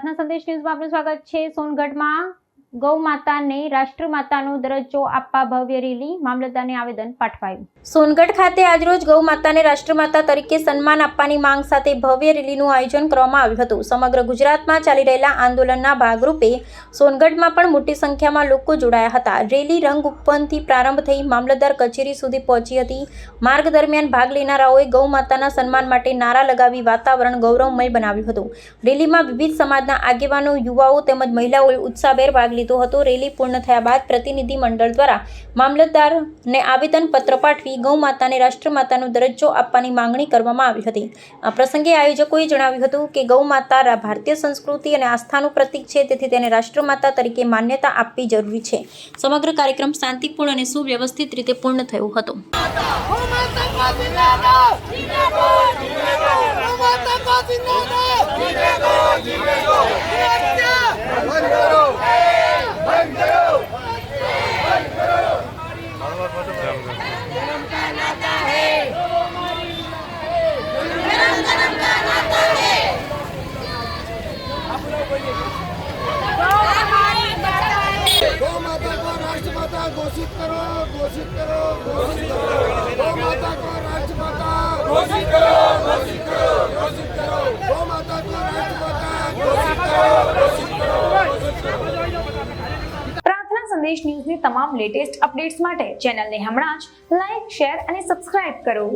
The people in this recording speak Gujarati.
પ્રાર્થના સંદેશ ન્યૂઝમાં આપનું સ્વાગત છે। સોનગઢમાં ગૌ માતાને રાષ્ટ્રમાતાનો દરજ્જો આપવા ભવ્ય રેલી, મામલતદારને આવેદન પાઠવાયું। સોનગઢ ખાતે આજરોજ ગૌ માતાને રાષ્ટ્રમાતા તરીકે સન્માન આપવાની માંગ સાથે ભવ્ય રેલીનું આયોજન કરવામાં આવ્યું હતું। સમગ્ર ગુજરાતમાં ચાલી રહેલા આંદોલનના ભાગરૂપે સોનગઢમાં પણ મોટી સંખ્યામાં લોકો જોડાયા હતા। રેલી રંગ ઉપવનથી પ્રારંભ થઈ મામલતદાર કચેરી સુધી પહોંચી હતી। માર્ગ દરમિયાન ભાગ લેનારાઓએ ગૌ માતાના સન્માન માટે નારા લગાવી વાતાવરણ ગૌરવમય બનાવ્યું હતું। રેલીમાં વિવિધ સમાજના આગેવાનો, યુવાઓ તેમજ મહિલાઓએ ઉત્સાહભેર ભાગ લીધો હતો। રેલી પૂર્ણ થયા બાદ પ્રતિનિધિ મંડળ દ્વારા મામલતદારને આવેદન પત્ર પાઠવી ગૌ માતાને રાષ્ટ્રમાતાનો દરજ્જો આપવાની માંગણી કરવામાં આવી હતી। આ પ્રસંગે આયોજકોએ જણાવ્યું હતું કે ગૌ માતા ભારતીય સંસ્કૃતિ અને આસ્થાનું પ્રતીક છે, તેથી તેને રાષ્ટ્રમાતા તરીકે માન્યતા આપવી જરૂરી છે। સમગ્ર કાર્યક્રમ શાંતિપૂર્ણ અને સુવ્યવસ્થિત રીતે પૂર્ણ થયો હતો। गौ माता को राष्ट्रमाता घोषित करो, घोषित करो, घोषित करो। गौ माता को राष्ट्रमाता घोषित करो, घोषित करो, घोषित करो। गौ माता को राष्ट्रमाता घोषित करो, घोषित करो, घोषित करो। પ્રાર્થના સંદેશ ન્યૂઝની તમામ લેટેસ્ટ અપડેટ્સ માટે ચેનલને હમણાં જ લાઈક, શેર અને સબસ્ક્રાઇબ કરો।